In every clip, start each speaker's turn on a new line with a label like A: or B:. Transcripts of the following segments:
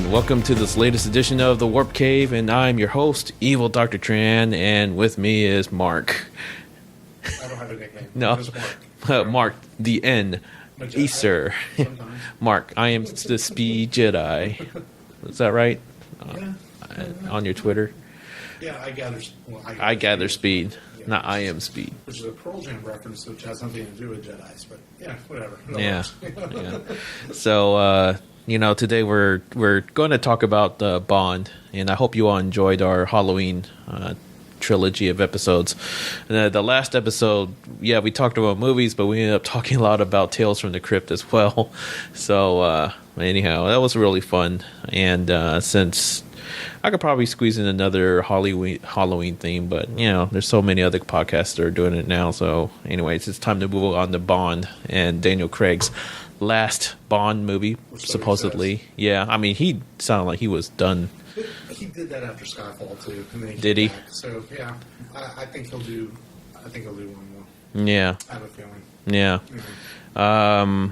A: everyone. Welcome to this latest edition of the Warp Cave, and I'm your host, Evil Dr. Tran, and with me is Mark.
B: I don't have a nickname.
A: No,
B: Just Mark.
A: Mark, the N,
B: Jedi.
A: Easter.
B: Sometimes.
A: Mark, I am the Speed Jedi. Is that right?
B: Yeah.
A: On your Twitter?
B: Yeah, I gather. Well,
A: I gather speed,
B: Yeah.
A: not I am speed.
B: Which is a Pearl Jam reference, which has something to do with Jedi's. But yeah, whatever. No
A: Yeah.
B: worries.
A: Yeah. So, today we're going to talk about Bond, and I hope you all enjoyed our Halloween trilogy of episodes. The last episode, we talked about movies, but we ended up talking a lot about Tales from the Crypt as well. So, anyhow, that was really fun. And since I could probably squeeze in another Halloween theme, but there's so many other podcasts that are doing it now. So, anyways, it's time to move on to Bond and Daniel Craig's last Bond movie, supposedly. Yeah, I mean, he sounded like he was done.
B: He did that after Skyfall too. And then
A: Did he?
B: came back. So yeah, I think he'll do. I think he'll do one more.
A: Yeah,
B: I have a feeling.
A: yeah.
B: Mhm.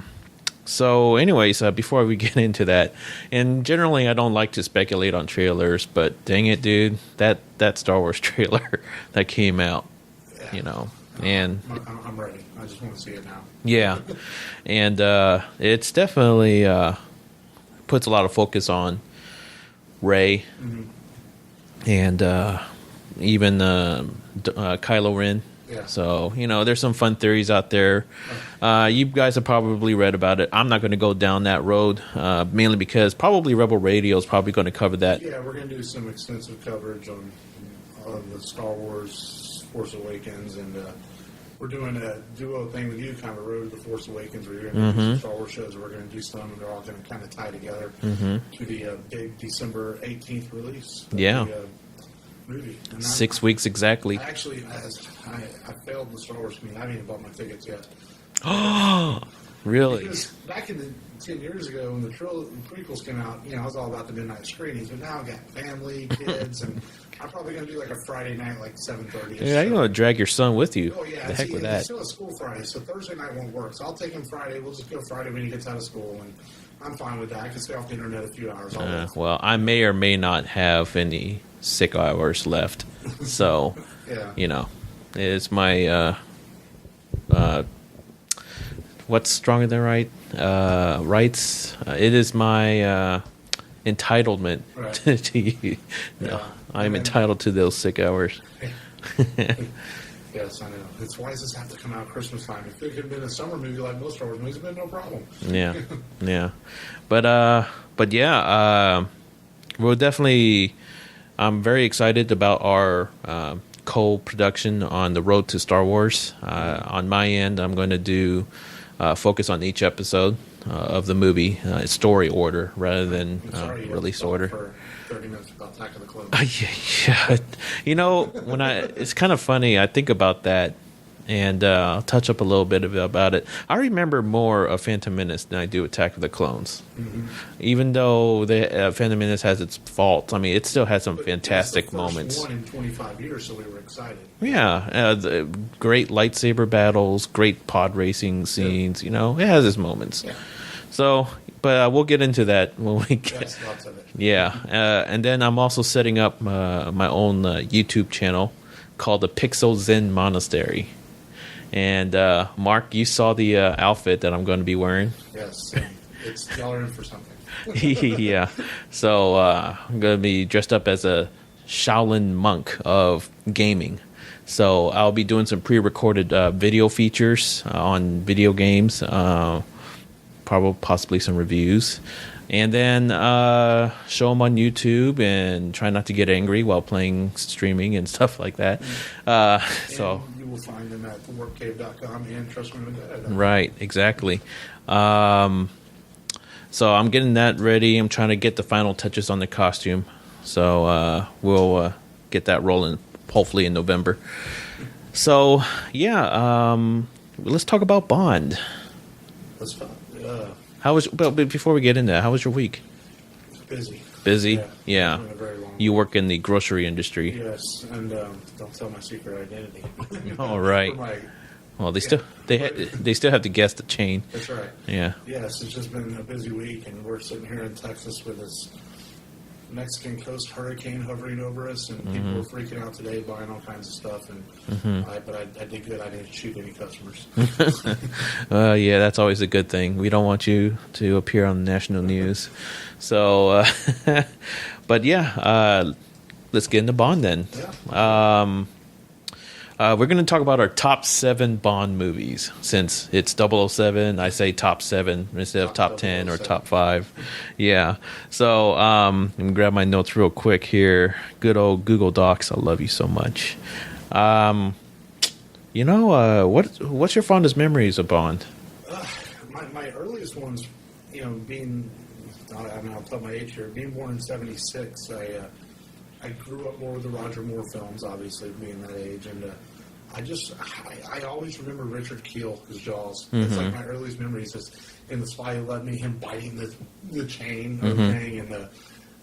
A: So, anyways, before we get into that, and generally I don't like to speculate on trailers, but dang it, dude, that Star Wars trailer that came out,
B: Yeah.
A: and
B: I'm ready. I just want to see it now.
A: yeah, and it's definitely puts a lot of focus on Rey
B: Mhm.
A: and even Kylo Ren.
B: Yeah.
A: So, there's some fun theories out there. You guys have probably read about it. I'm not going to go down that road, mainly because probably Rebel Radio is probably going to cover that.
B: Yeah, we're going to do some extensive coverage on the Star Wars Force Awakens, and we're doing a duo thing with you, kind of Road to the Force Awakens, where you're going to do some Star Wars shows. We're going to do some, and they're all going to kind of tie together to the big December 18th release. Of
A: Yeah.
B: The, movie. And
A: 6 weeks exactly.
B: Actually, I failed the Star Wars community. I haven't even bought my tickets yet.
A: Really?
B: Because back in the 10 years ago when the prequels came out, I was all about the midnight screenings, but now I've got family, kids, and I'm probably going to do like a Friday night, like 7:30.
A: Yeah, you're going to drag your son with you.
B: Oh, yeah.
A: The heck with
B: He's
A: that.
B: still at school Friday, so Thursday night won't work. So I'll take him Friday. We'll just go Friday when he gets out of school, and I'm fine with that. I can stay off the internet a few hours.
A: Well, I may or may not have any sick hours left. So,
B: Yeah.
A: it's my, what's stronger than right? Rights. It is my entitlement
B: Right.
A: to you. No,
B: Yeah.
A: I'm
B: And then-
A: entitled to those sick hours.
B: Yes, I know. It's why does this have to come out Christmas time? If it could have been a summer movie like most Star Wars movies, it'd been no problem.
A: Yeah, yeah, but yeah, we'll definitely. I'm very excited about our co-production on the road to Star Wars. On my end, I'm going to do focus on each episode of the movie, story order rather than
B: I'm sorry you
A: release
B: had to
A: order.
B: talk for 30 minutes about Attack of the Clones.
A: Yeah. When it's kind of funny. I think about that, and I'll touch up a little bit about it. I remember more of Phantom Menace than I do Attack of the Clones.
B: Mm-hmm.
A: Even though the Phantom Menace has its faults, I mean, it still has some
B: But
A: fantastic
B: it was the
A: moments.
B: first one in 25 years, so we were excited.
A: Yeah, the great lightsaber battles, great pod racing scenes. It has its moments.
B: Yeah.
A: So, but we'll get into that when we get.
B: Yes, lots of it.
A: Yeah, and then I'm also setting up my own YouTube channel called the Pixel Zen Monastery. And Mark, you saw the outfit that I'm going to be wearing.
B: Yes, and y'all are in for something.
A: Yeah, so I'm going to be dressed up as a Shaolin monk of gaming. So I'll be doing some pre-recorded video features on video games, possibly some reviews. And then show them on YouTube and try not to get angry while streaming and stuff like that. So
B: And you will find them at theworkcave.com and trustme.com.
A: right, exactly. So I'm getting that ready. I'm trying to get the final touches on the costume. So we'll get that rolling hopefully in November. So yeah, let's talk about Bond.
B: Let's talk.
A: How was? But before we get into that, how was your week?
B: Busy.
A: Busy?
B: Yeah.
A: Yeah.
B: It's been a very long
A: You work in the grocery industry.
B: Yes, and don't tell my secret identity.
A: All right.
B: For my-
A: Well, they
B: Yeah.
A: they still have to guess the chain.
B: That's right.
A: Yeah.
B: Yes, it's just been a busy week, and we're sitting here in Texas with this Mexican coast hurricane hovering over us, and people were freaking out today, buying all kinds of stuff. And but I did good. I didn't shoot any customers.
A: Yeah, that's always a good thing. We don't want you to appear on the national news. So, but yeah, let's get into Bond then.
B: Yeah.
A: We're going to talk about our top 7 Bond movies. Since it's 007, I say top 7 instead of top 10 or top 5. Yeah. So let me grab my notes real quick here. Good old Google Docs. I love you so much. What's your fondest memories of Bond?
B: My earliest ones, being, I'll tell my age here, being born in '76, I grew up more with the Roger Moore films, obviously, being that age, and I always remember Richard Kiel as Jaws. It's like my earliest memories is in The Spy Who Loved Me, him biting the chain or thing,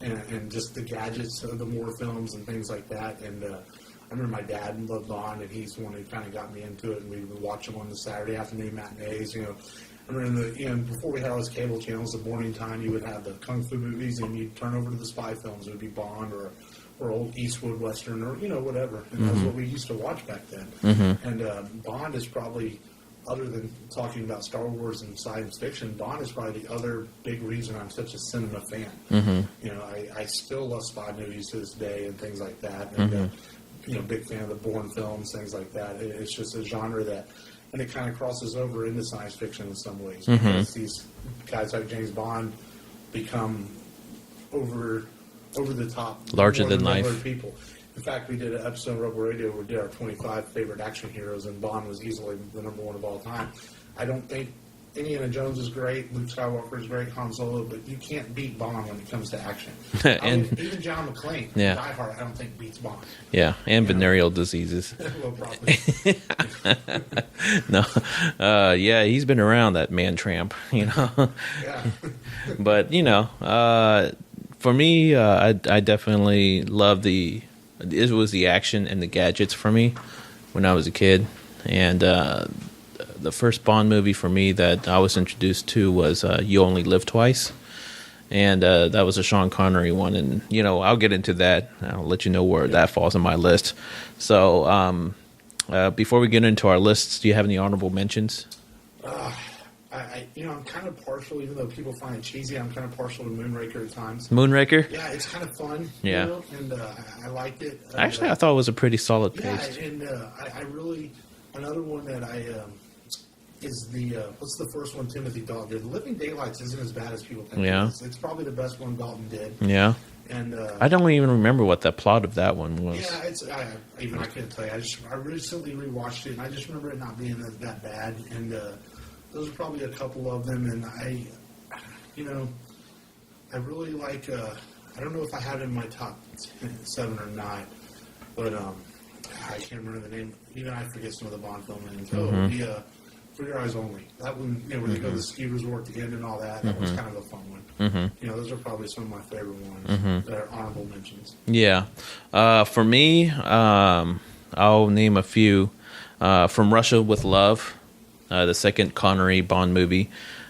B: and just the gadgets of the Moore films and things like that. And I remember my dad loved Bond, and he's the one who kind of got me into it, and we would watch him on the Saturday afternoon matinees. I remember before we had all those cable channels, the morning time, you would have the kung fu movies, and you'd turn over to the spy films. It would be Bond or old Eastwood Western or, whatever. And that's what we used to watch back then. And Bond is probably, other than talking about Star Wars and science fiction, Bond is probably the other big reason I'm such a cinema fan. I still love spy movies to this day and things like that. And, big fan of the Bourne films, things like that. It's just a genre that, and it kind of crosses over into science fiction in some ways. Because these guys like James Bond become over the top,
A: larger than life
B: people. In fact, we did an episode of Rebel Radio where we did our 25 favorite action heroes, and Bond was easily the number one of all time. I don't think Indiana Jones is great, Luke Skywalker is great, Han Solo, but you can't beat Bond when it comes to action. Even John McClane, Die Hard, I don't think beats Bond.
A: Yeah, and venereal diseases.
B: Well, probably.
A: No, he's been around, that man tramp,
B: Yeah.
A: But for me, I definitely love it was the action and the gadgets for me when I was a kid. And the first Bond movie for me that I was introduced to was You Only Live Twice. And that was a Sean Connery one. And, I'll get into that. I'll let you know where that falls on my list. So before we get into our lists, do you have any honorable mentions?
B: I'm kind of partial, even though people find it cheesy, I'm kind of partial to Moonraker at times.
A: Moonraker?
B: Yeah, it's kind of fun.
A: Yeah.
B: And I liked it.
A: Actually, I thought it was a pretty solid pace.
B: Yeah, and I really, another one that is what's the first one Timothy Dalton did? Living Daylights isn't as bad as people think.
A: Yeah.
B: It's probably the best one Dalton did.
A: Yeah.
B: And
A: I don't even remember what the plot of that one was.
B: Yeah, I couldn't tell you. I recently rewatched it, and I just remember it not being that bad. And those are probably a couple of them. And I really like. I don't know if I have it in my top 7 or not, but I can't remember the name. Even I forget some of the Bond film names. For Your Eyes Only. That one, where they go to the ski resort to end and all that. That was kind of a fun one. Those are probably some of my favorite ones that are honorable mentions.
A: Yeah. For me, I'll name a few. From Russia with Love, the second Connery Bond movie.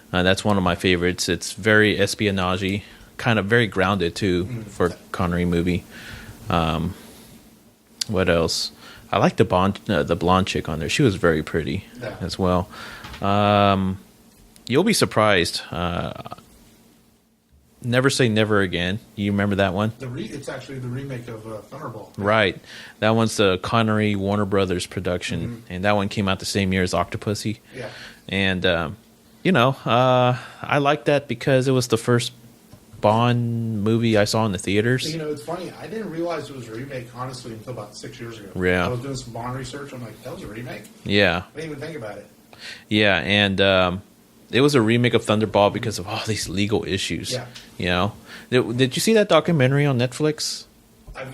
A: That's one of my favorites. It's very espionage-y, kind of very grounded, too, for a Connery movie. What else? I like the blonde chick on there. She was very pretty as well. You'll be surprised. Never Say Never Again. You remember that one?
B: It's actually the remake of Thunderball.
A: Right. That one's the Connery Warner Brothers production, and that one came out the same year as Octopussy.
B: Yeah.
A: And, I like that because it was the first Bond movie I saw in the theaters.
B: It's funny. I didn't realize it was a remake, honestly, until about 6 years ago.
A: Yeah.
B: I was doing some Bond research. I'm like, that was a remake?
A: Yeah.
B: I didn't even think about it.
A: Yeah, and it was a remake of Thunderball because of all these legal issues.
B: Yeah.
A: Did you see that documentary on Netflix?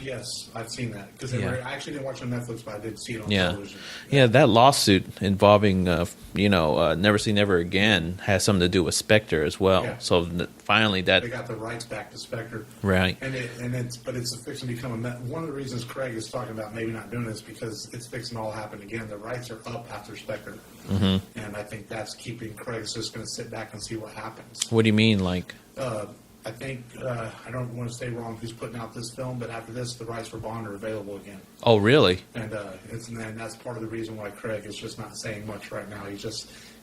B: Yes, I've seen that. Because I actually didn't watch it on Netflix, but I did see it on television.
A: Yeah, that lawsuit involving, Never Say Never Again has something to do with Spectre as well.
B: Yeah.
A: So finally
B: They got the rights back to Spectre.
A: Right.
B: But it's fixing to become one of the reasons Craig is talking about maybe not doing this because it's fixing to all happen again. The rights are up after Spectre. And I think that's keeping Craig just going to sit back and see what happens.
A: What do you mean, like?
B: I think I don't want to say wrong who's putting out this film, but after this, the rights for Bond are available again.
A: Oh, really?
B: And and that's part of the reason why Craig is just not saying much right now.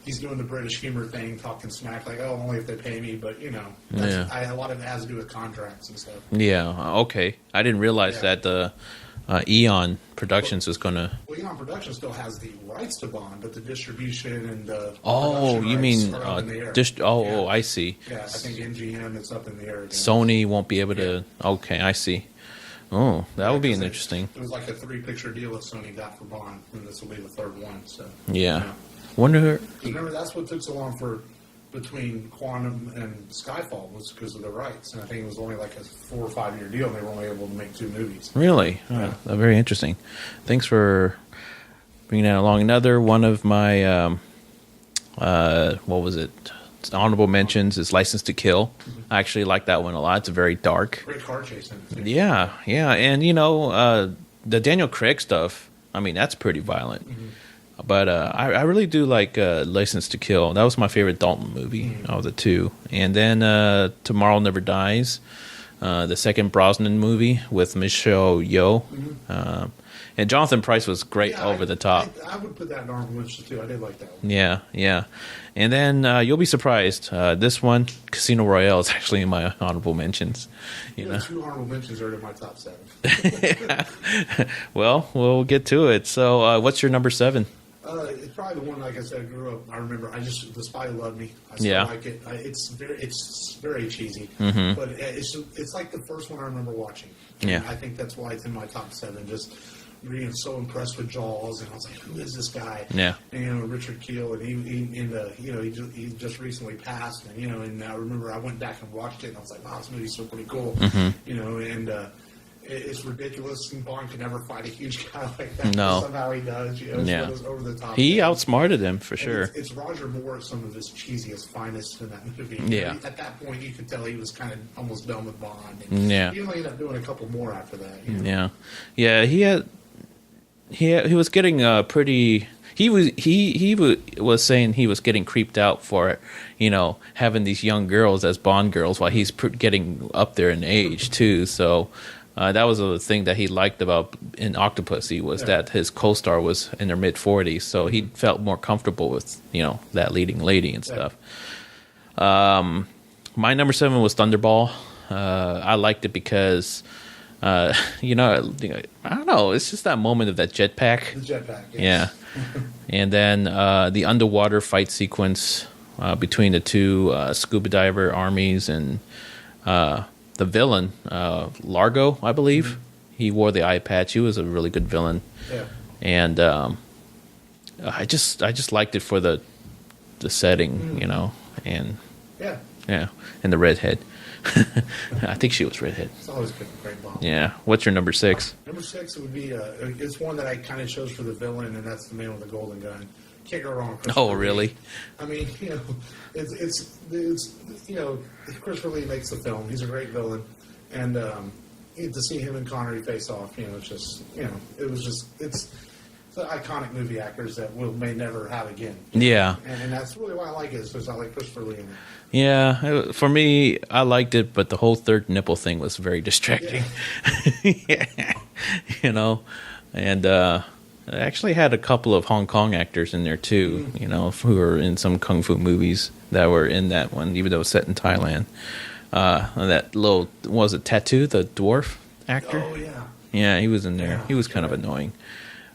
B: He's doing the British humor thing, talking smack, like, oh, only if they pay me. But a lot of it has to do with contracts and stuff.
A: Yeah. Okay. I didn't realize that the Eon Productions was going to.
B: Well, Eon Productions still has the rights to Bond, but the distribution and the
A: you mean
B: are up in the air.
A: Oh, I see.
B: Yeah, I think MGM is up in the air again.
A: Sony won't be able to. Okay, I see. Oh, that would be interesting.
B: It was like a 3-picture deal that Sony got for Bond, and this will be the third one. So
A: yeah. Wonder.
B: Remember, that's what took so long between Quantum and Skyfall was because of the rights, and I think it was only like a 4 or 5 year deal, and they were only able to make 2 movies.
A: Really?
B: Yeah.
A: Very interesting. Thanks for bringing that along. Another one of my what was it? Honorable mentions is License to Kill. I actually like that one a lot. It's very dark.
B: Great car chase.
A: Yeah, and the Daniel Craig stuff. I mean, that's pretty violent. Mm-hmm. But I really do like License to Kill. That was my favorite Dalton movie of the two. And then Tomorrow Never Dies, the second Brosnan movie with Michelle Yeoh. Mm-hmm. And Jonathan Pryce was great over the top.
B: I would put that in honorable mentions too. I did like that one.
A: Yeah. And then you'll be surprised. This one, Casino Royale, is actually in my honorable mentions. You know?
B: 2 honorable mentions are in my top 7.
A: Well, we'll get to it. So, what's your number 7?
B: It's probably the one, like I said, I grew up. I remember. The Spy Who Loved Me. I still like it. It's very cheesy,
A: mm-hmm.
B: but it's like the first one I remember watching.
A: And
B: I think that's why it's in my top 7. Just being so impressed with Jaws, and I was like, "Who is this guy?"
A: Yeah,
B: and Richard Kiel, and he just recently passed, and and I remember I went back and watched it, and I was like, "Wow, this movie's so pretty cool,"
A: mm-hmm.
B: It's ridiculous, and Bond can never fight a huge guy like that.
A: No.
B: Somehow he does. It's over the top.
A: He outsmarted him, for sure.
B: It's Roger Moore at some of his cheesiest, finest in that movie.
A: Yeah.
B: At that point, you could tell he was kind of almost done with Bond.
A: And
B: He only ended up doing a couple more after that.
A: Yeah. He was getting pretty. He was saying he was getting creeped out for, having these young girls as Bond girls while he's getting up there in age too. So. That was the thing that he liked about in Octopussy was that his co-star was in their mid-40s, so he felt more comfortable with that leading lady and stuff. My number 7 was Thunderball. I liked it because I don't know, it's just that moment of that jetpack.
B: The jetpack, yes.
A: Yeah. And then the underwater fight sequence between the two scuba diver armies and. The villain, Largo, I believe. Mm-hmm. He wore the eye patch. He was a really good villain.
B: Yeah.
A: And I just liked it for the setting, and and the redhead. I think she was redhead.
B: It's always good, great Bond.
A: Yeah. What's your number 6?
B: Number 6 would be it's one that I kind of chose for the villain, and that's the Man with the Golden Gun. Can't go wrong.
A: Oh, really?
B: I mean, it's Christopher Lee makes the film. He's a great villain, and to see him and Connery face off, it's just, it's the iconic movie actors that may never have again.
A: Yeah,
B: and that's really why I like it. Is because I like Christopher Lee in it.
A: Yeah, for me, I liked it, but the whole third nipple thing was very distracting. Yeah. And. I actually had a couple of Hong Kong actors in there too, who were in some kung fu movies that were in that one, even though it was set in Thailand. That little, was it Tattoo, the dwarf actor?
B: Oh, yeah.
A: Yeah, he was in there.
B: Yeah,
A: he was kind of annoying.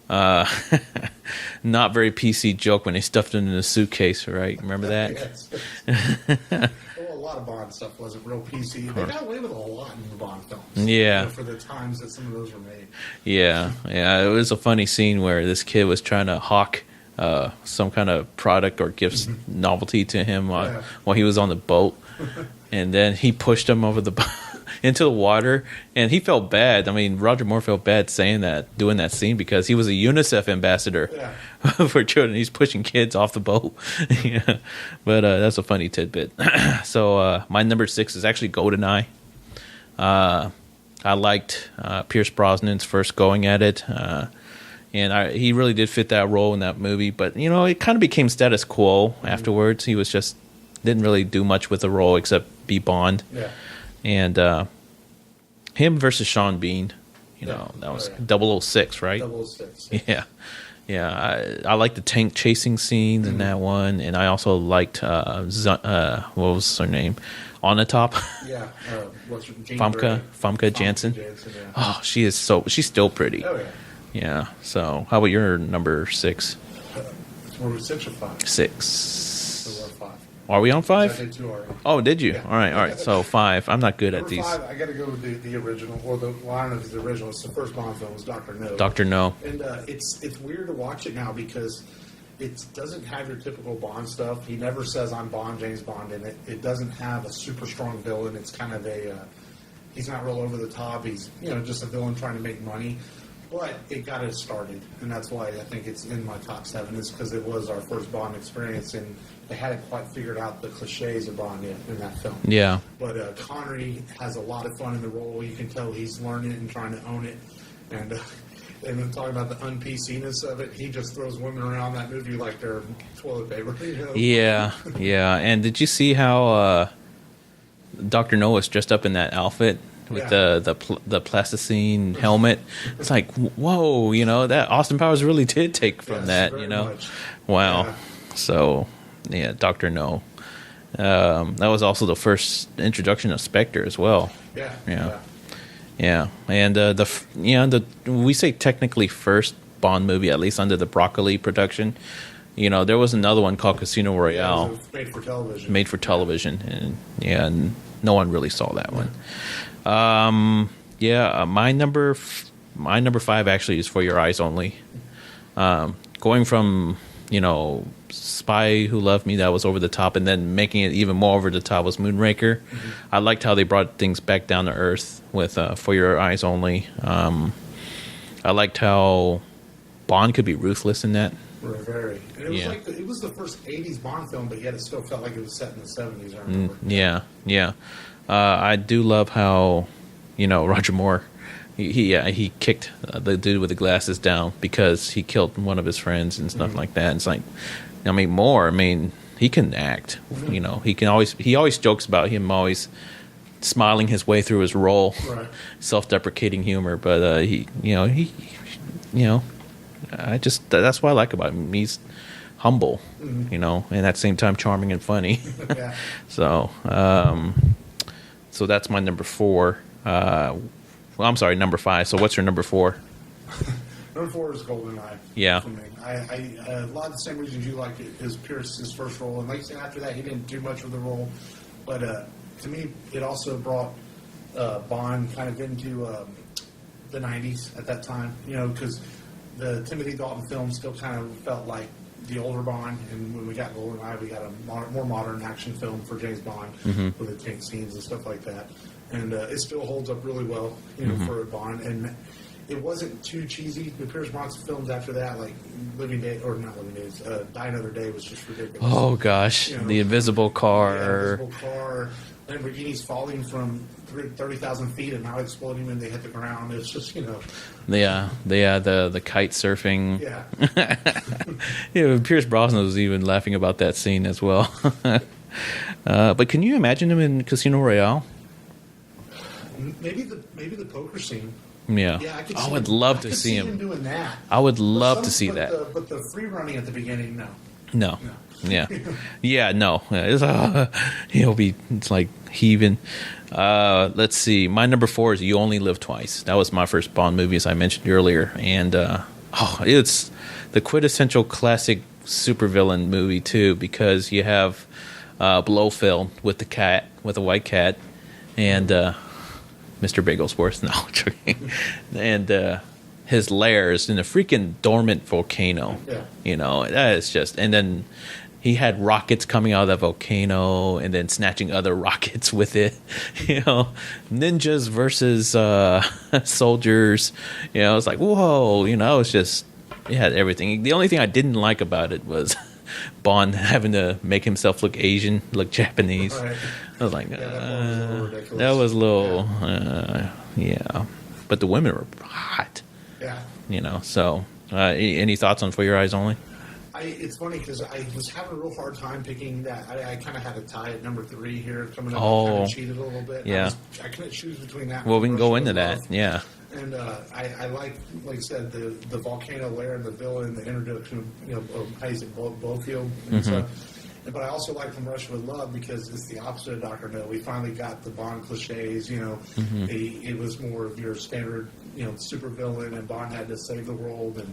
A: Not very PC joke when they stuffed him in a suitcase, right? Remember that?
B: Yes. A lot of Bond stuff wasn't real PC. They got away with a lot in the Bond films.
A: Yeah.
B: For the times that some of those were made.
A: Yeah. It was a funny scene where this kid was trying to hawk some kind of product or gift novelty to him while he was on the boat. And then he pushed him over the boat into the water, and he felt bad. I mean, Roger Moore felt bad doing that scene because he was a UNICEF ambassador for children. He's pushing kids off the boat. Yeah. But that's a funny tidbit. So my number 6 is actually GoldenEye. I liked Pierce Brosnan's first going at it. And he really did fit that role in that movie. But, it kind of became status quo afterwards. He was just didn't really do much with the role except be Bond.
B: Yeah.
A: and him versus Sean Bean. That was 006, right?
B: 006.
A: Yeah. Yeah, I like the tank chasing scenes in that one, and I also liked what was her name, Onatop.
B: Yeah, what's her name?
A: Famke Janssen.
B: Yeah.
A: Oh, she's still pretty.
B: Oh yeah.
A: Yeah. So, how about your number 6?
B: Were we 6 or 5?
A: 6.
B: So we're 5.
A: Are we on 5?
B: I did 2 already.
A: Oh, did you?
B: Yeah.
A: All right. So 5. I'm not good at
B: Number
A: these.
B: 5, I got to go with the original, or I don't know if it's the original. It's the first Bond film. Was Doctor No.
A: Doctor No.
B: And it's weird to watch it now because it doesn't have your typical Bond stuff. He never says I'm Bond, James Bond in it. It doesn't have a super strong villain. It's kind of he's not real over the top. He's just a villain trying to make money. But it got us started, and that's why I think it's in my top 7. Is because it was our first Bond experience, and they hadn't quite figured out the cliches of Bond yet in that film.
A: Yeah.
B: But Connery has a lot of fun in the role. You can tell he's learning it and trying to own it. And then talking about the un-PC-ness of it, he just throws women around that movie like they're toilet paper.
A: Yeah. And did you see how Dr. No was dressed up in that outfit? With the plasticine helmet, it's like, whoa, that Austin Powers really did take from that,
B: much.
A: Wow.
B: Yeah.
A: So, yeah, Doctor No. That was also the first introduction of Spectre as well. Yeah. And we say technically first Bond movie, at least under the Broccoli production. There was another one called Casino Royale.
B: Yeah, it was
A: made for television, and no one really saw that one. My number 5 actually is For Your Eyes Only. Going from Spy Who Loved Me, that was over the top, and then making it even more over the top was Moonraker. Mm-hmm. I liked how they brought things back down to earth with For Your Eyes Only. I liked how Bond could be ruthless in that.
B: Very. And it was it was the first 80s Bond film, but yet it still felt like it was set in the 70s, I remember.
A: Yeah. I do love how, Roger Moore, he kicked the dude with the glasses down because he killed one of his friends and stuff like that. It's like, Moore, he can act.
B: Mm-hmm.
A: He always jokes about him always smiling his way through his role,
B: right.
A: Self-deprecating humor. But that's what I like about him. He's humble, and at the same time charming and funny.
B: Yeah.
A: So that's my number 4. I'm sorry, number 5. So what's your number 4?
B: Number 4 is GoldenEye.
A: Yeah.
B: For me. I a lot of the same reasons you liked it is Pierce's first role, and like you said, after that he didn't do much with the role. But to me, it also brought Bond kind of into the 90s at that time. Because the Timothy Dalton film still kind of felt like the older Bond, and when we got GoldenEye, we got a more modern action film for James Bond with the tank scenes and stuff like that. And it still holds up really well, for a Bond. And it wasn't too cheesy. The Pierce Brosnan films after that, like Die Another Day, was just ridiculous.
A: Oh gosh, the Invisible Car.
B: Lamborghini's falling from 30,000 feet and not exploding when they hit the ground. It's just,
A: the kite surfing.
B: Yeah.
A: Pierce Brosnan was even laughing about that scene as well. But can you imagine him in Casino Royale?
B: Maybe the poker scene.
A: Yeah. I would love to see him
B: doing that.
A: I would love to see that.
B: But the free running at the beginning,
A: no. Yeah. No. It's like heaving. Let's see. My number 4 is You Only Live Twice. That was my first Bond movie, as I mentioned earlier, and it's the quintessential classic supervillain movie too, because you have Blofeld with the white cat, and Mr. Bagelsworth. No, and his lairs in a freaking dormant volcano.
B: Yeah.
A: That is just, and then he had rockets coming out of the volcano and then snatching other rockets with it. Ninjas versus soldiers. It's like, whoa. It's just, it had everything. The only thing I didn't like about it was Bond having to make himself look Asian, look Japanese.
B: Right.
A: I was like,
B: that
A: was a little, yeah. But the women were hot.
B: Yeah.
A: So any thoughts on For Your Eyes Only?
B: It's funny because I was having a real hard time picking that. I kind of had a tie at number 3 here coming up.
A: Oh.
B: I kind of cheated a little bit.
A: Yeah.
B: I couldn't choose between that.
A: Well, we can go
B: Rush
A: into
B: with
A: that.
B: Love.
A: Yeah.
B: And I like I said, the volcano lair and the villain, the introduction of how you say Blowfield and stuff. But I also like From Russia with Love because it's the opposite of Dr. No. We finally got the Bond cliches. It was more of your standard, super villain, and Bond had to save the world.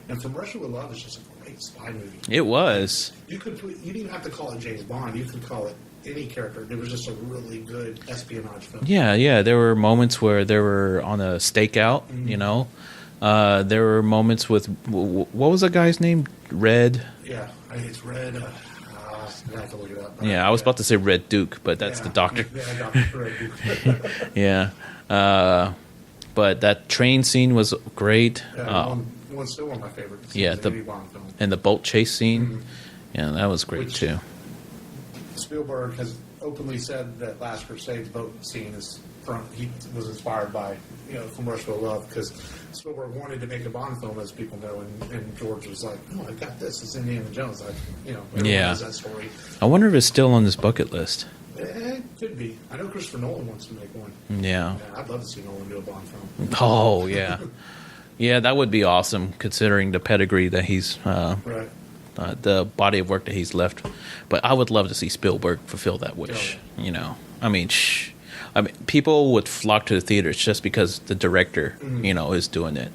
B: And From Russia with Love is just a great spy movie.
A: It was.
B: You didn't even have to call it James Bond. You could call it any character. It was just a really good espionage film.
A: Yeah. There were moments where they were on a stakeout. There were moments with what was the guy's name? Red.
B: Yeah, I think it's Red. I have to look it up.
A: Yeah, I was about to say Red Duke, but that's the doctor.
B: Yeah, Dr. Red Duke.
A: Yeah. But that train scene was great.
B: One's still one of my favorites.
A: Yeah,
B: the Bond film.
A: And the boat chase scene. Yeah, that was great too.
B: Spielberg has openly said that Last Crusade's boat scene he was inspired by From Russia with Love because Spielberg wanted to make a Bond film, as people know, and George was like, "Oh, I got this. It's Indiana Jones." Everyone knows that story.
A: I wonder if it's still on this bucket list.
B: It could be. I know Christopher Nolan wants to make one.
A: Yeah.
B: I'd love to see Nolan do a Bond film.
A: Oh yeah, yeah, that would be awesome considering the pedigree that he's.
B: Right.
A: The body of work that he's left, but I would love to see Spielberg fulfill that wish. I mean, people would flock to the theaters just because the director, is doing it.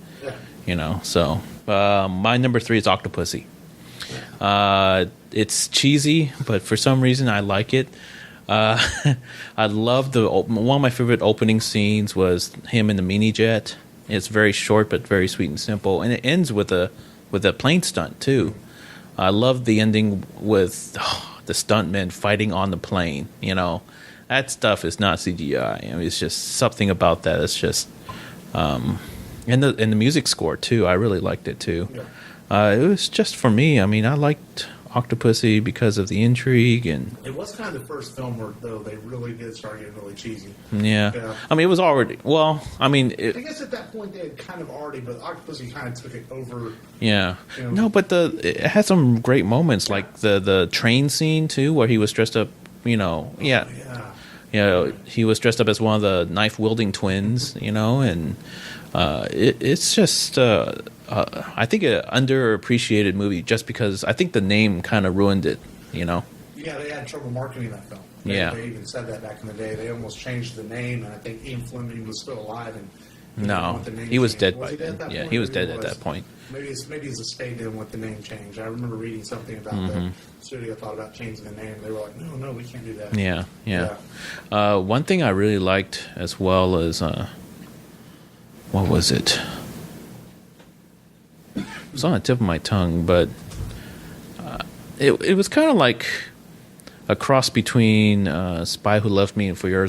B: Yeah.
A: So my number 3 is Octopussy. It's cheesy, but for some reason I like it. I love one of my favorite opening scenes was him in the mini jet. It's very short but very sweet and simple, and it ends with a plane stunt too. I love the ending with the stuntmen fighting on the plane. That stuff is not CGI. It's just something about that. It's just, and the music score too. I really liked it too.
B: Yeah.
A: It was just for me. I liked Octopussy because of the intrigue and.
B: It was kind of the first film where though they really did start getting really cheesy.
A: Yeah.
B: Yeah.
A: It was already I
B: guess at that point they had kind of already, but Octopussy kind of took it over.
A: Yeah. No, but it had some great moments, like the train scene too, where he was dressed up. He was dressed up as one of the knife wielding twins. And it's just. I think an underappreciated movie, just because I think the name kind of ruined it.
B: Yeah, they had trouble marketing that film. They even said that back in the day. They almost changed the name, and I think Ian Fleming was still alive. And
A: no, he was dead by then. Yeah, he was dead at that point.
B: Maybe his estate didn't want the name changed. I remember reading something about the studio thought about changing the name. They were like, no, we can't do that.
A: Yeah. One thing I really liked as well is what was it? It was on the tip of my tongue, but it was kind of like a cross between Spy Who Loved Me and For Your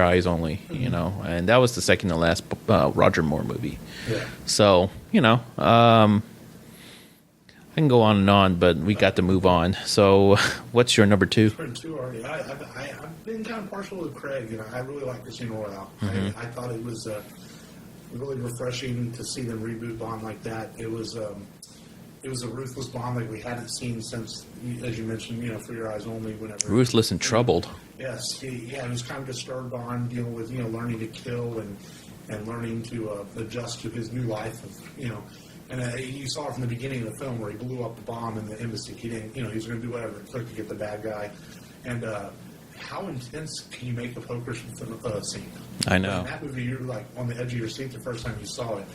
A: Eyes Only, and that was the second to last Roger Moore movie.
B: Yeah.
A: So, I can go on and on, but we got to move on. So, what's your number 2?
B: Number 2 already. I've been kind of partial to Craig. I really like Casino Royale. I thought it was really refreshing to see them reboot Bond like that. It was a ruthless Bond like we hadn't seen since, as you mentioned, For Your Eyes Only. Whenever
A: Ruthless and troubled.
B: Yes, it was kind of disturbed Bond dealing with learning to kill and learning to adjust to his new life And you saw it from the beginning of the film where he blew up the bomb in the embassy. He didn't, he was going to do whatever it took to get the bad guy. And how intense can you make a poker scene?
A: I know.
B: In that movie, you're like on the edge of your seat the first time you saw it.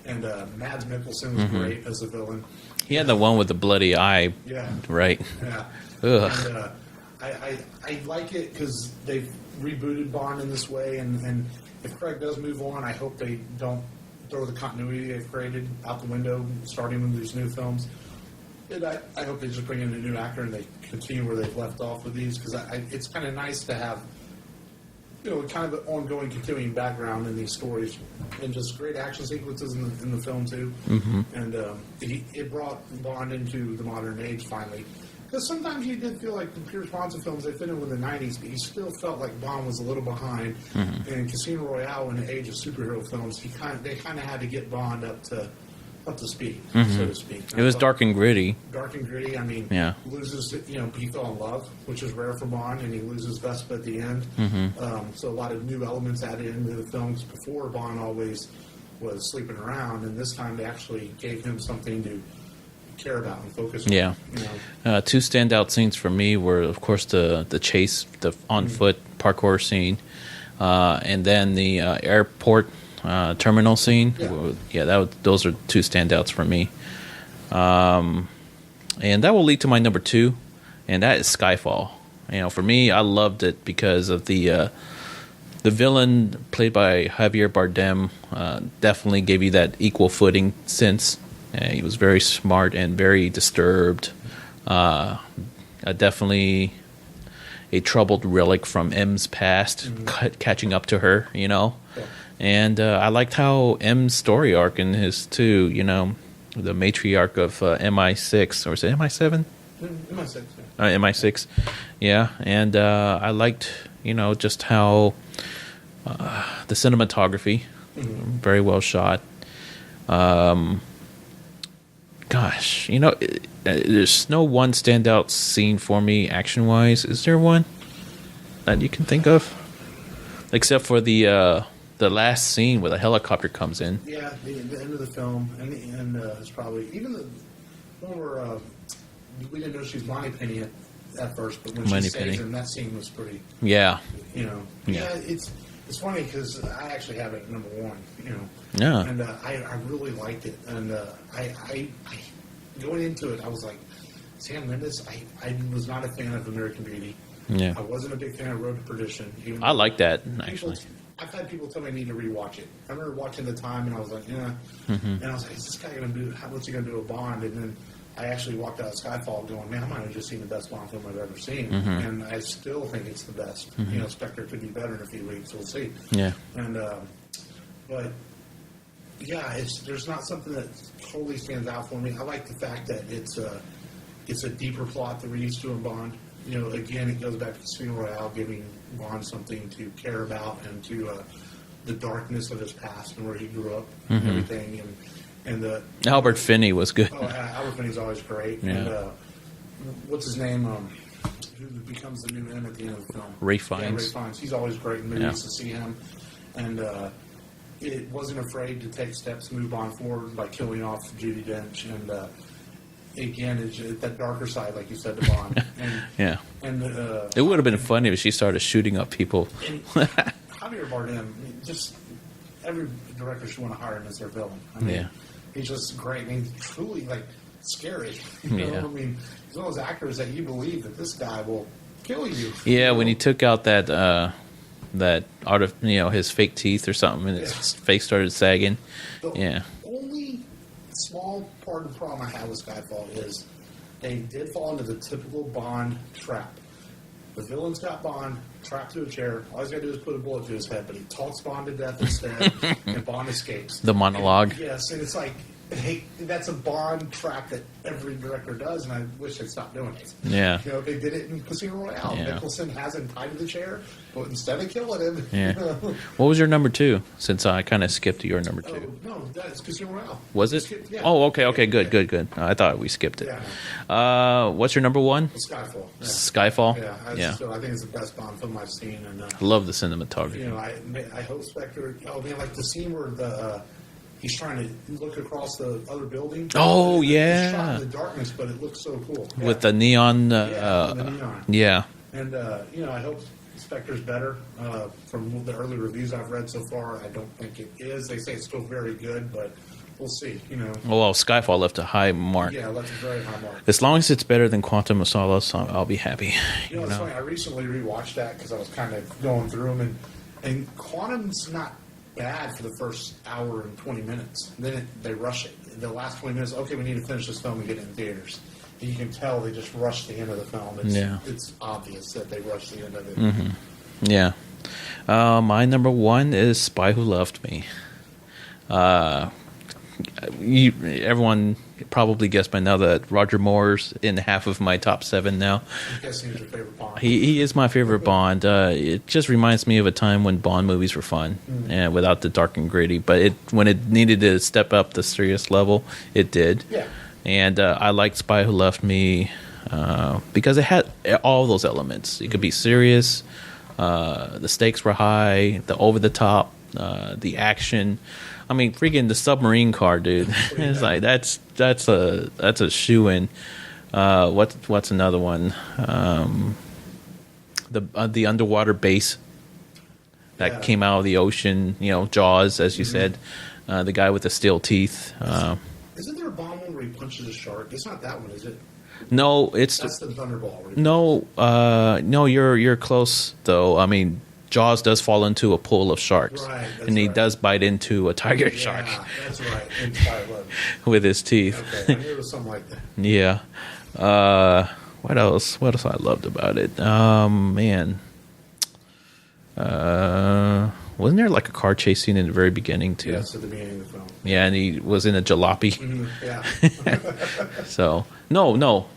B: And Mads Mikkelsen was great as the villain.
A: He had the one with the bloody eye.
B: Yeah.
A: Right.
B: Yeah.
A: Ugh.
B: And I like it because they've rebooted Bond in this way. And if Craig does move on, I hope they don't throw the continuity they've created out the window, starting with these new films. And I hope they just bring in a new actor and they continue where they've left off with these, because it's kind of nice to have, kind of an ongoing, continuing background in these stories, and just great action sequences in the film too.
A: Mm-hmm.
B: And it brought Bond into the modern age finally. Because sometimes you did feel like the Pierce Brosnan films, they fit in with the 90s, but you still felt like Bond was a little behind. Mm-hmm. And Casino Royale, in the age of superhero films, they kind of had to get Bond up to up to speed, so to speak.
A: It was dark and gritty.
B: Dark and gritty. I mean,
A: Yeah.
B: loses, he fell in love, which is rare for Bond, and he loses Vespa at the end. So a lot of new elements added into the films. Before, Bond always was sleeping around, and this time they actually gave him something to care about and focus on.
A: Yeah. Two standout scenes for me were, of course, the chase, the on foot parkour scene, and then the airport terminal scene.
B: Yeah.
A: Those are two standouts for me. And that will lead to my number 2, and that is Skyfall. For me, I loved it because of the villain played by Javier Bardem. Definitely gave you that equal footing sense. He was very smart and very disturbed. Definitely a troubled relic from M's past, catching up to her,
B: Yeah.
A: And I liked how M's story arc in his too, the matriarch of MI6, or is it MI7?
B: MI6,
A: MI6, yeah. And I liked, just how the cinematography, very well shot. Gosh, there's no one standout scene for me action-wise. Is there one that you can think of? Except for the last scene where the helicopter comes in.
B: Yeah, the end of the film, and the end is probably even the one where we didn't know she was Moneypenny at first, but when she
A: Moneypenny.
B: saves him, that scene was pretty.
A: Yeah.
B: Yeah. It's funny because I actually have it at number 1.
A: Yeah.
B: And I really liked it, and I going into it, I was like, Sam Mendes. I was not a fan of American Beauty.
A: Yeah.
B: I wasn't a big fan of Road to Perdition.
A: I like that, actually.
B: I've had people tell me I need to rewatch it. I remember watching The Time, and I was like, yeah.
A: Mm-hmm.
B: And I was like, is this guy going to do, what's he going to do a Bond? And then I actually walked out of Skyfall going, man, I might have just seen the best Bond film I've ever seen. And I still think it's the best. Spectre could be better in a few weeks. We'll see.
A: Yeah.
B: And, but, yeah, there's not something that totally stands out for me. I like the fact that it's a deeper plot than we're used to in Bond. Again, it goes back to Casino Royale, giving Bond something to care about and to the darkness of his past and where he grew up and everything. And the
A: Albert Finney was good.
B: Albert Finney's always great.
A: Yeah.
B: And what's his name? Who becomes the new M at the end of the film?
A: Ray Fiennes.
B: Yeah, Ray Fiennes. He's always great in movies
A: Yeah.
B: to see him. And it wasn't afraid to take steps to move on forward by killing off Judi Dench. And again, it's that darker side, like you said, to Bond. And,
A: Yeah.
B: And
A: It would have been funny if she started shooting up people.
B: and Javier Bardem, just every director should want to hire him as their villain. I mean,
A: Yeah.
B: he's just great. I mean, he's truly scary. You know?
A: Yeah.
B: I mean, he's one of those actors that you believe that this guy will kill you.
A: Yeah, when he took out that art of his fake teeth or something, and his face started sagging.
B: The
A: Yeah.
B: only small part of the problem I have with Skyfall is they did fall into the typical Bond trap. The villain's got Bond trapped to a chair. All he's got to do is put a bullet to his head, but he talks Bond to death instead, and Bond escapes.
A: The monologue.
B: And, yes, and it's like, hey, that's a Bond trap that every director does, and I wish they'd stop doing it.
A: Yeah.
B: They did it in Casino Royale.
A: Yeah.
B: Nicholson has him tied to the chair, but instead of killing him,
A: Yeah. What was your number 2? Since I kind of skipped your number 2.
B: Oh, no, that's Casino Royale.
A: Was it?
B: Yeah.
A: Oh, okay, good. I thought we skipped it.
B: Yeah.
A: What's your number 1?
B: Skyfall. Yeah.
A: Skyfall.
B: Yeah, I think it's the best Bond film I've seen, and
A: Love the cinematography.
B: I hope Spectre. Oh man, like the scene where he's trying to look across the other building.
A: Oh,
B: It's
A: yeah.
B: shot in the darkness, but it looks so cool.
A: With the neon.
B: the neon.
A: Yeah.
B: And I hope Spectre's better. From the early reviews I've read so far, I don't think it is. They say it's still very good, but we'll see.
A: Well, Skyfall left a high mark.
B: Yeah, that's a very high mark.
A: As long as it's better than Quantum of Solace, I'll be happy.
B: It's funny. I recently rewatched that because I was kind of going through them, and Quantum's not bad for the first hour and 20 minutes. Then they rush it. The last 20 minutes, okay, we need to finish this film and get it in theaters. And you can tell they just rush the end of the film. It's obvious that they rushed the end of it.
A: Mm-hmm. Yeah. My number 1 is Spy Who Loved Me. everyone probably guessed by now that Roger Moore's in half of my top 7 now.
B: I'm guessing he's your favorite Bond.
A: He is my favorite Bond. It just reminds me of a time when Bond movies were fun, and without the dark and gritty. But when it needed to step up the serious level, it did.
B: Yeah.
A: And I liked Spy Who Left Me because it had all those elements. It could be serious. The stakes were high. The over the top. The action. I mean, freaking the submarine car, dude. It's like that's a shoe-in. What's another one? The underwater base that came out of the ocean. Jaws, as you said. The guy with the steel teeth.
B: Isn't there a Bond one where he punches a shark? It's not that one, is it?
A: No,
B: That's the Thunderball. Right?
A: No, you're close though. I mean, Jaws does fall into a pool of sharks,
B: Right,
A: and he
B: right.
A: does bite into a tiger shark
B: Yeah, that's right. In Spy 11.
A: with his teeth.
B: Okay, I knew it was something like that.
A: Yeah. What else? What else I loved about it? Man. Wasn't there like a car chase scene in the very beginning too?
B: Yes, at the beginning of the film.
A: Yeah, and he was in a jalopy.
B: Yeah.
A: So no,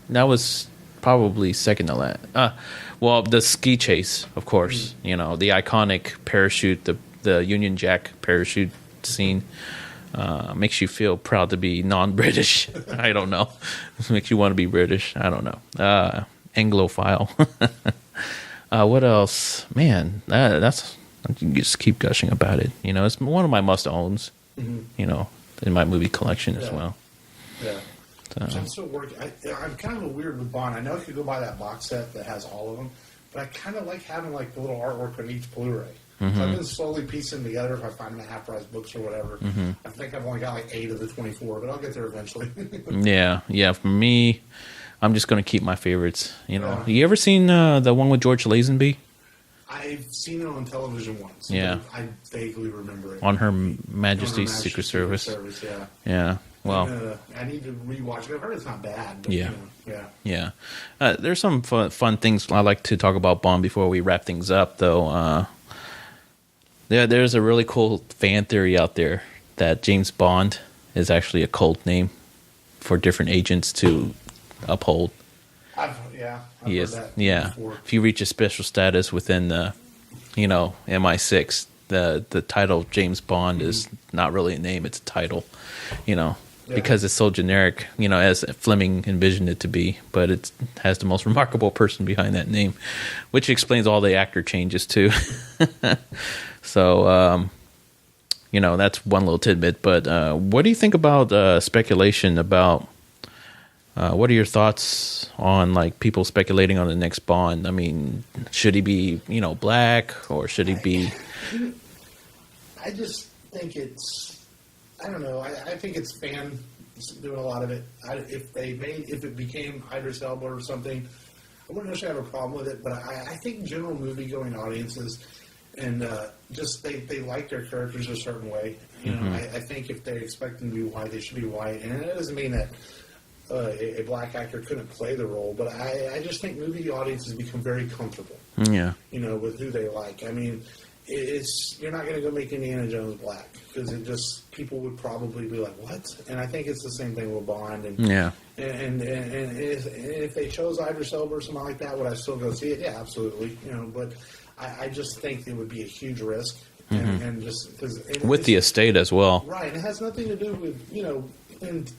A: that was probably second to last. Well, the ski chase, of course. The iconic parachute, the Union Jack parachute scene. Makes you feel proud to be non-British. I don't know. Makes you want to be British. I don't know. Anglophile. What else? Man, that's I can just keep gushing about it. It's one of my must-owns. In my movie collection as well.
B: Yeah. I'm still working. I'm kind of a weird with Bond. I know you could go buy that box set that has all of them, but I kind of like having like the little artwork on each Blu-ray. So I've been slowly piecing them together if I find them at half-price books or whatever. I think I've only got like 8 of the 24, but I'll get there eventually.
A: Yeah. For me, I'm just going to keep my favorites. You ever seen the one with George Lazenby?
B: I've seen it on television once.
A: Yeah.
B: I vaguely remember it.
A: On Her Majesty's Secret Service.
B: Yeah.
A: Yeah. Well,
B: I need to rewatch it. I've heard it's not bad. But,
A: Yeah.
B: Yeah.
A: There's some fun things I like to talk about Bond before we wrap things up, though. There's a really cool fan theory out there that James Bond is actually a code name for different agents to uphold.
B: I've
A: He
B: heard
A: is,
B: that
A: yeah.
B: before.
A: If you reach a special status within the, MI6, the title James Bond is not really a name; it's a title, because it's so generic, as Fleming envisioned it to be. But it has the most remarkable person behind that name, which explains all the actor changes too. So, that's one little tidbit. But what do you think about speculation about? What are your thoughts on like people speculating on the next Bond? I mean, should he be black or should he be?
B: I just think I don't know. I think it's fans doing a lot of it. If it became Idris Elba or something, I wouldn't necessarily have a problem with it. But I think general movie going audiences and just they like their characters a certain way. I think if they expect them to be white, they should be white, and it doesn't mean that. A black actor couldn't play the role, but I just think movie audiences become very comfortable.
A: Yeah.
B: With who they like. I mean, you're not going to go make Indiana Jones black because people would probably be like, what? And I think it's the same thing with Bond. And
A: Yeah.
B: And if they chose Idris Elba or something like that, would I still go see it? Yeah, absolutely. But I just think it would be a huge risk. And just because
A: With the estate as well.
B: right, and it has nothing to do with and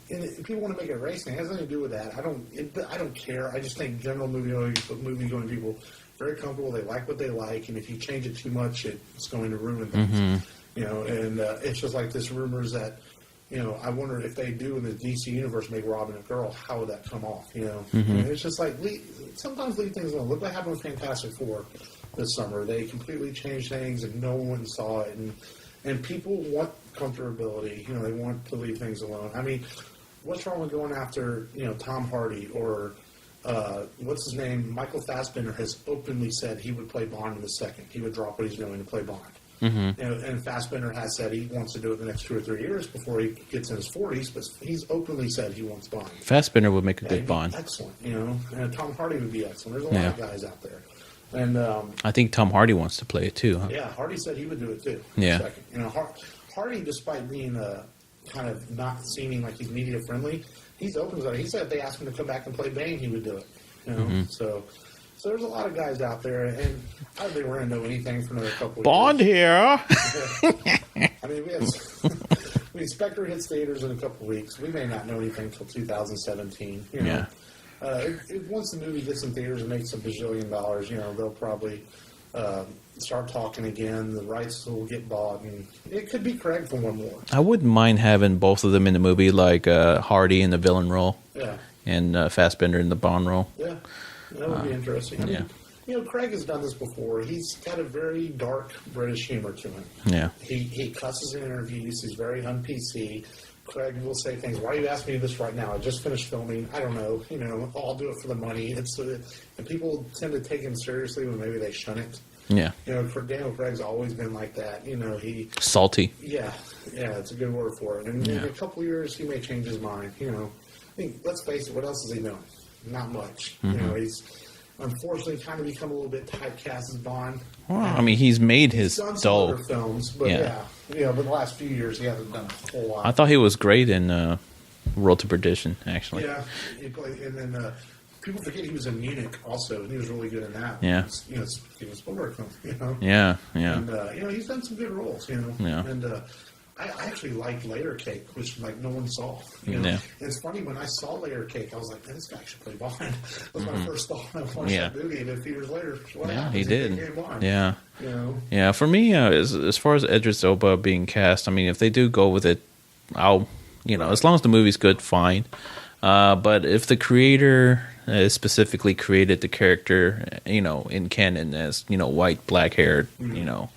B: people want to make it racing. It has nothing to do with that. I don't care. I just think general movie going people very comfortable. They like what they like, and if you change it too much, it's going to ruin things. And it's just like this rumors that I wonder if they do in the DC universe make Robin a girl, how would that come off? And it's just like sometimes leave things alone. Look what happened with Fantastic Four this summer. They completely changed things, and no one went and saw it, and people want comfortability. They want to leave things alone. I mean, what's wrong with going after, Tom Hardy or what's his name? Michael Fassbender has openly said he would play Bond in the second. He would drop what he's doing to play Bond. And Fassbender has said he wants to do it the next 2 or 3 years before he gets in his 40s, but he's openly said he wants Bond.
A: Fassbender would make a good
B: He'd be
A: Bond.
B: excellent, and Tom Hardy would be excellent. There's a lot of guys out there. And
A: I think Tom Hardy wants to play it too. Huh?
B: yeah, Hardy said he would do it too.
A: Yeah.
B: Second. Hardy, despite being kind of not seeming like he's media friendly, he's open to it. He said if they asked him to come back and play Bane, he would do it. You know, so there's a lot of guys out there, and I don't think we're going to know anything for another couple of
A: Bond
B: years.
A: here.
B: I mean, Spectre hits theaters in a couple of weeks. We may not know anything until 2017. You know? Once the movie gets in theaters and makes $1 bajillion, you know, they'll probably start talking again. The rights will get bought, and it could be Craig for one more.
A: I wouldn't mind having both of them in the movie, like Hardy in the villain role, and Fassbender in the Bond role.
B: Yeah, that would be interesting. I mean, you know, Craig has done this before. He's got a very dark British humor to him. Yeah, he cusses in interviews. He's very un-PC. Craig will say things. Why are you asking me this right now? I just finished filming. I don't know. You know, I'll do it for the money. And people tend to take him seriously when maybe they shouldn't. Yeah. You know, Daniel Craig's always been like that. You know,
A: salty.
B: Yeah, it's a good word for it. And in a couple of years, he may change his mind. You know, I mean, let's face it. What else is he doing? Not much. You know, he's unfortunately kind of become a little bit typecast as Bond.
A: Well, I mean, he's made his
B: done some other films, but but the last few years he hasn't done a whole lot.
A: I thought he was great in Road to Perdition, actually.
B: Yeah, he played, and then people forget he was in Munich also, and he was really good in that.
A: Yeah,
B: you know, he was Spielberg film. You know.
A: Yeah.
B: And you know, he's done some good roles. You know. Yeah. And I actually liked Layer Cake, which like no one saw. You know? It's funny when I saw Layer Cake, I was like, man, this guy should play Bond. That was my first thought when I watched that movie, and a few years later, what happened?
A: He did.
B: Yeah.
A: You know? Yeah, for me, as far as Idris Elba being cast, I mean, if they do go with it, I'll, you know, as long as the movie's good, fine. But if the creator specifically created the character, you know, in canon as, you know, white, black haired, you know,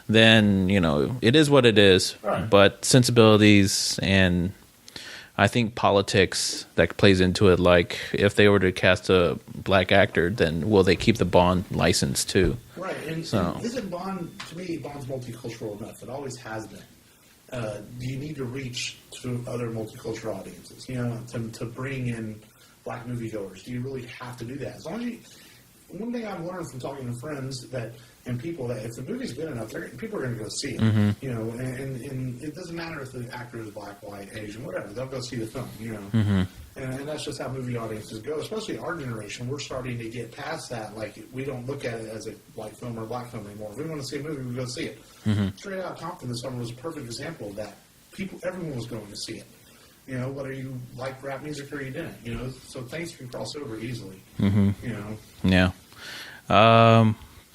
A: then, you know, it is what it is. Right. But sensibilities and I think politics that plays into it, like if they were to cast a black actor, then will they keep the Bond license too?
B: Right. And so isn't Bond, to me, Bond's multicultural enough? It always has been. Do you need to reach to other multicultural audiences, you know, to bring in black moviegoers? Do you really have to do that? As long as you, one thing I've learned from talking to friends and people that if the movie's good enough, people are going to go see it. You know, and it doesn't matter if the actor is black, white, Asian, whatever. They'll go see the film. You know, and that's just how movie audiences go. Especially our generation, we're starting to get past that. Like we don't look at it as a white film or black film anymore. If we want to see a movie, we go see it. Straight Outta Compton this summer was a perfect example of that. Everyone was going to see it. You know, whether you like rap music or you didn't. You know, so things can cross over easily. You know.
A: Yeah.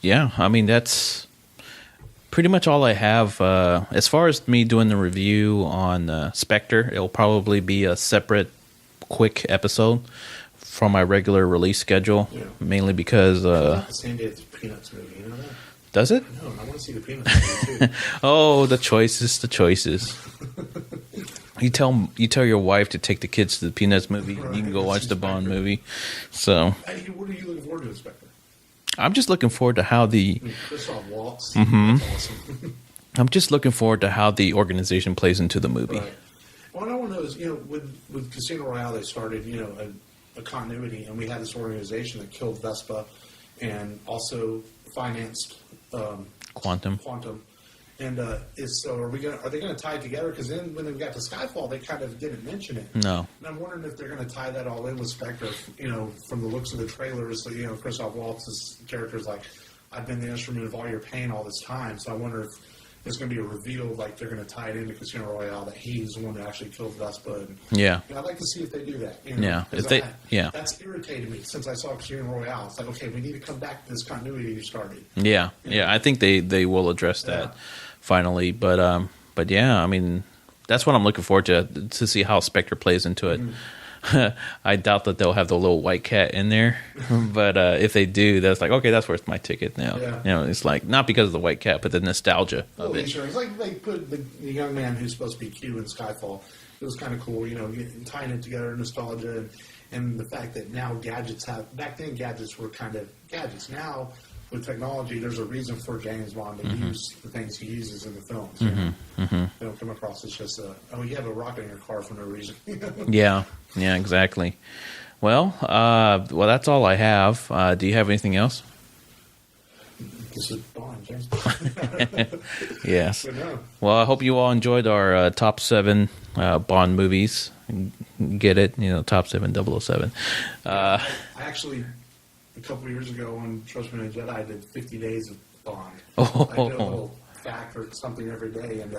A: Yeah, I mean, that's pretty much all I have. As far as me doing the review on Spectre, it'll probably be a separate, quick episode from my regular release schedule, mainly because...
B: the same day as the Peanuts movie, you know that?
A: Does it?
B: No, I want to see the Peanuts movie, too.
A: Oh, the choices. You tell your wife to take the kids to the Peanuts movie, and you can go watch the Bond movie. So,
B: what are you looking forward to, Spectre?
A: I'm just looking forward to how the
B: Christoph Waltz. That's awesome.
A: I'm just looking forward to how the organization plays into the movie.
B: Right. What I want to know is, you know, with Casino Royale, they started, you know, a continuity, and we had this organization that killed Vespa, and also financed
A: Quantum.
B: And are they going to tie it together? Because then when they got to Skyfall, they kind of didn't mention it.
A: No.
B: And I'm wondering if they're going to tie that all in with Spectre. You know, from the looks of the trailers, so, you know, Christoph Waltz's character is like, I've been the instrument of all your pain all this time. So I wonder if it's going to be a reveal, like they're going to tie it into Casino Royale that he's the one that actually killed Vespa. And,
A: yeah.
B: I'd like to see if they do that. You know? That's irritated me since I saw Casino Royale. It's like, okay, we need to come back to this continuity you started.
A: Yeah. Yeah. I think they will address that. Finally, but yeah, I mean, that's what I'm looking forward to see how Spectre plays into it. I doubt that they'll have the little white cat in there, but if they do, that's like, okay, that's worth my ticket now. Yeah. You know, it's like not because of the white cat, but the nostalgia of it.
B: Sure. It's like they put the young man who's supposed to be Q in Skyfall. It was kind of cool, you know, tying it together, nostalgia, and the fact that now gadgets back then gadgets were kind of gadgets. Now, with technology, there's a reason for James Bond to use the things he uses in the films. They don't come across as just you have a rocket in your car for no reason.
A: Yeah, exactly. Well, that's all I have. Do you have anything else?
B: This is Bond, James.
A: Yes. Well, I hope you all enjoyed our top 7 Bond movies. Get it? Top 7, 007.
B: I actually, a couple of years ago on Trust Me Jedi, I did 50 days of Bond. I did a little fact or something every day, and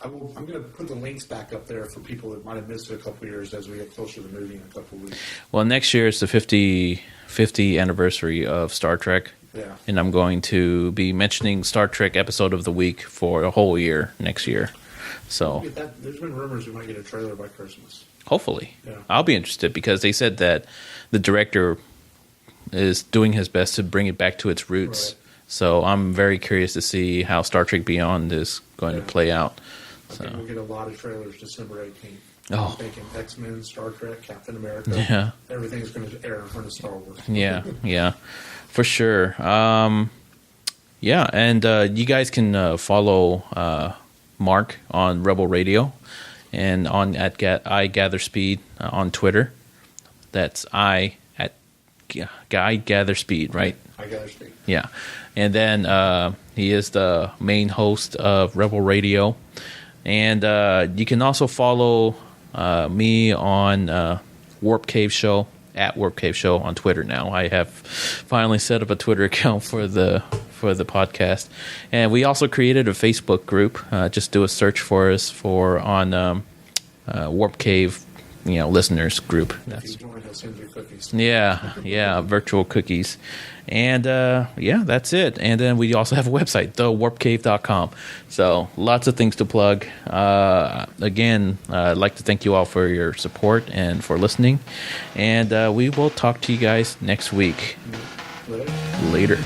B: I'm going to put the links back up there for people that might have missed it a couple of years as we get closer to the movie in a couple of weeks.
A: Well, next year is the 50 anniversary of Star Trek.
B: Yeah.
A: And I'm going to be mentioning Star Trek episode of the week for a whole year next year. So
B: there's been rumors we might get a trailer by Christmas.
A: Hopefully.
B: Yeah.
A: I'll be interested because they said that the director is doing his best to bring it back to its roots.
B: Right.
A: So I'm very curious to see how Star Trek Beyond is going to play out.
B: I think we'll get a lot of trailers December 18th.
A: Oh.
B: I'm thinking X-Men, Star Trek, Captain America.
A: Yeah.
B: Everything's going to air in front of Star Wars.
A: Yeah, for sure. And you guys can follow Mark on Rebel Radio and at I Gather Speed on Twitter. That's I Gather Speed, right?
B: I Gather Speed.
A: Yeah. And then he is the main host of Rebel Radio. And you can also follow me on Warp Cave Show, at Warp Cave Show on Twitter now. I have finally set up a Twitter account for the podcast. And we also created a Facebook group. Just do a search for us on Warp Cave, listeners group.
B: If you join, he'll send you cookies.
A: Yeah, virtual cookies. And that's it. And then we also have a website, thewarpcave.com. So lots of things to plug. Again, I'd like to thank you all for your support and for listening. And we will talk to you guys next week.
B: Later.
A: Later.